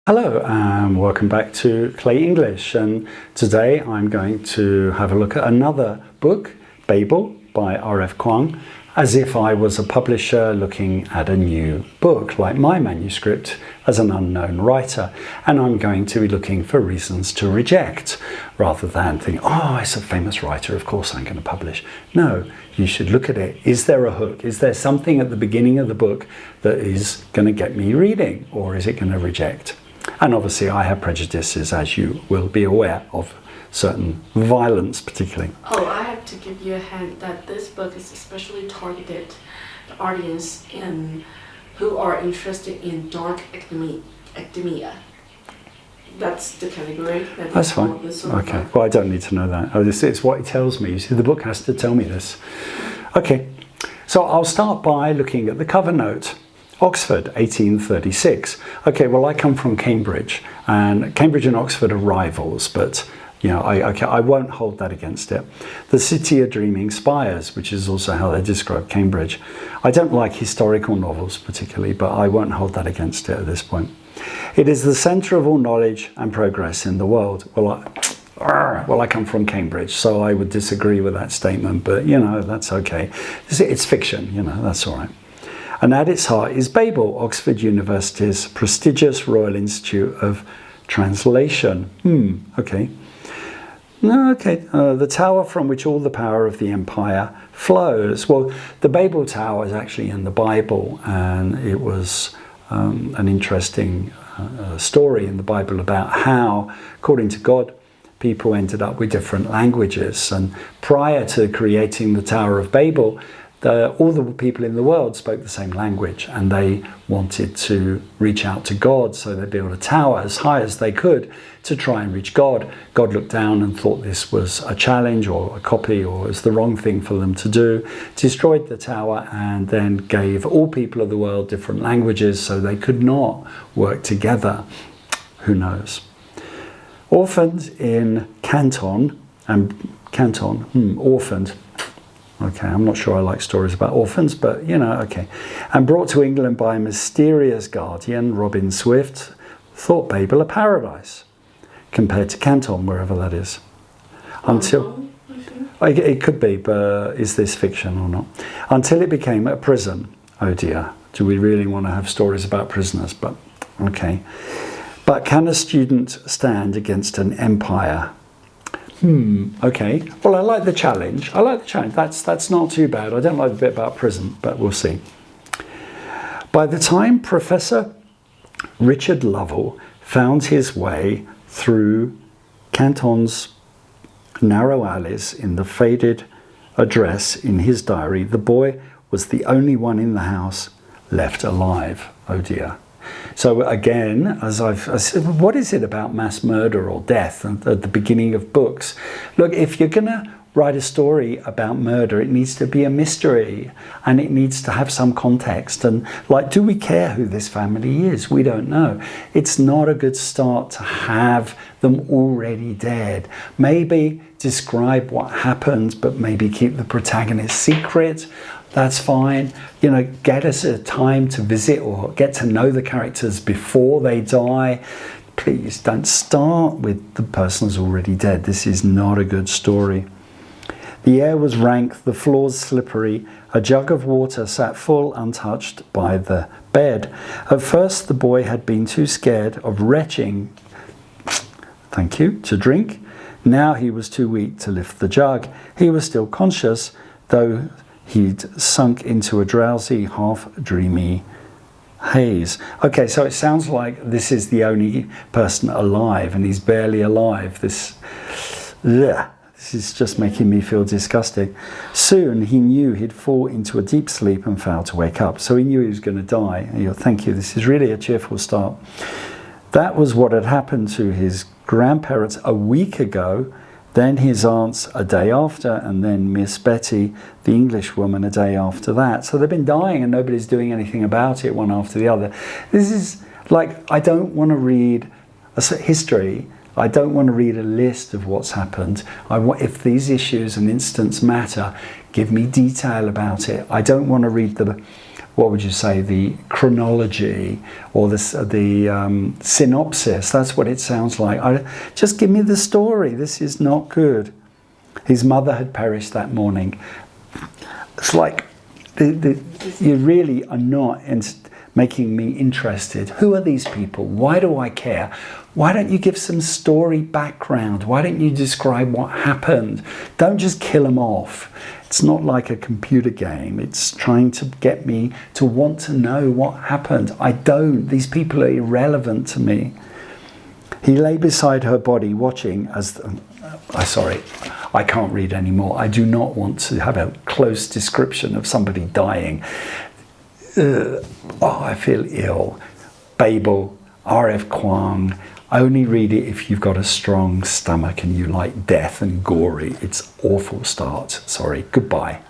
Hello and welcome back to Clay English, and today I'm going to have a look at another book, Babel by R.F. Kuang, as if I was a publisher looking at a new book like my manuscript as an unknown writer, and I'm going to be looking for reasons to reject rather than think, oh, it's a famous writer, of course I'm going to publish. No, you should look at it. Is there a hook? Is there something at the beginning of the book that is going to get me reading, or is it going to reject? And obviously I have prejudices, as you will be aware of, certain violence particularly. Oh, I have to give you a hint that this book is especially targeted the audience who are interested in dark academia. That's the category. That's fine. Okay, well, I don't need to know that. It's what it tells me. You see, the book has to tell me this. Okay, so I'll start by looking at the cover note. Oxford, 1836. Okay, well, I come from Cambridge, and Cambridge and Oxford are rivals, but you know, I won't hold that against it. The city of dreaming spires, which is also how they describe Cambridge. I don't like historical novels particularly, but I won't hold that against it at this point. It is the centre of all knowledge and progress in the world. Well, I come from Cambridge, so I would disagree with that statement, but you know, that's okay. It's fiction, you know, that's all right. And at its heart is Babel, Oxford University's prestigious Royal Institute of Translation. Okay. The tower from which all the power of the empire flows. Well, the Babel Tower is actually in the Bible, and it was an interesting story in the Bible about how, according to God, people ended up with different languages. And prior to creating the Tower of Babel, all the people in the world spoke the same language, and they wanted to reach out to God, so they built a tower as high as they could to try and reach God. God looked down and thought this was a challenge or a copy or was the wrong thing for them to do, destroyed the tower, and then gave all people of the world different languages so they could not work together. Who knows? Orphaned in Canton, orphaned. Okay, I'm not sure I like stories about orphans, but you know, okay. And brought to England by a mysterious guardian, Robin Swift, thought Babel a paradise, compared to Canton, wherever that is. Until, it could be, but is this fiction or not? Until it became a prison. Oh dear, do we really want to have stories about prisoners? But, okay. But can a student stand against an empire? Okay. Well, I like the challenge. That's not too bad. I don't like the bit about prison, but we'll see. By the time Professor Richard Lovell found his way through Canton's narrow alleys in the faded address in his diary, the boy was the only one in the house left alive. Oh dear. So again, as I said, what is it about mass murder or death at the beginning of books? Look, if you're going to write a story about murder, it needs to be a mystery, and it needs to have some context. And like, do we care who this family is? We don't know. It's not a good start to have them already dead. Maybe describe what happened, but maybe keep the protagonist secret. That's fine. You know, get us a time to visit or get to know the characters before they die. Please don't start with the person who's already dead. This is not a good story. The air was rank, the floors slippery. A jug of water sat full untouched by the bed. At first the boy had been too scared of retching, to drink. Now he was too weak to lift the jug. He was still conscious, though he'd sunk into a drowsy, half-dreamy haze. Okay, so it sounds like this is the only person alive, and he's barely alive. This is just making me feel disgusting. Soon he knew he'd fall into a deep sleep and fail to wake up. So he knew he was going to die. And thank you, this is really a cheerful start. That was what had happened to his grandparents a week ago, then his aunts a day after, and then Miss Betty, the English woman, a day after that. So they've been dying and nobody's doing anything about it, one after the other. This is like, I don't want to read a history. I don't want to read a list of what's happened. If these issues and incidents matter, give me detail about it. I don't want to read the what would you say, the chronology or the synopsis. That's what it sounds like. Just give me the story. This is not good. His mother had perished that morning. It's like you really are not making me interested. Who are these people? Why do I care? Why don't you give some story background? Why don't you describe what happened? Don't just kill them off. It's not like a computer game. It's trying to get me to want to know what happened. I don't. These people are irrelevant to me. He lay beside her body watching as... sorry, I can't read anymore. I do not want to have a close description of somebody dying. I feel ill. Babel, R.F. Kuang. Only read it if you've got a strong stomach and you like death and gory. It's awful start. Sorry. Goodbye.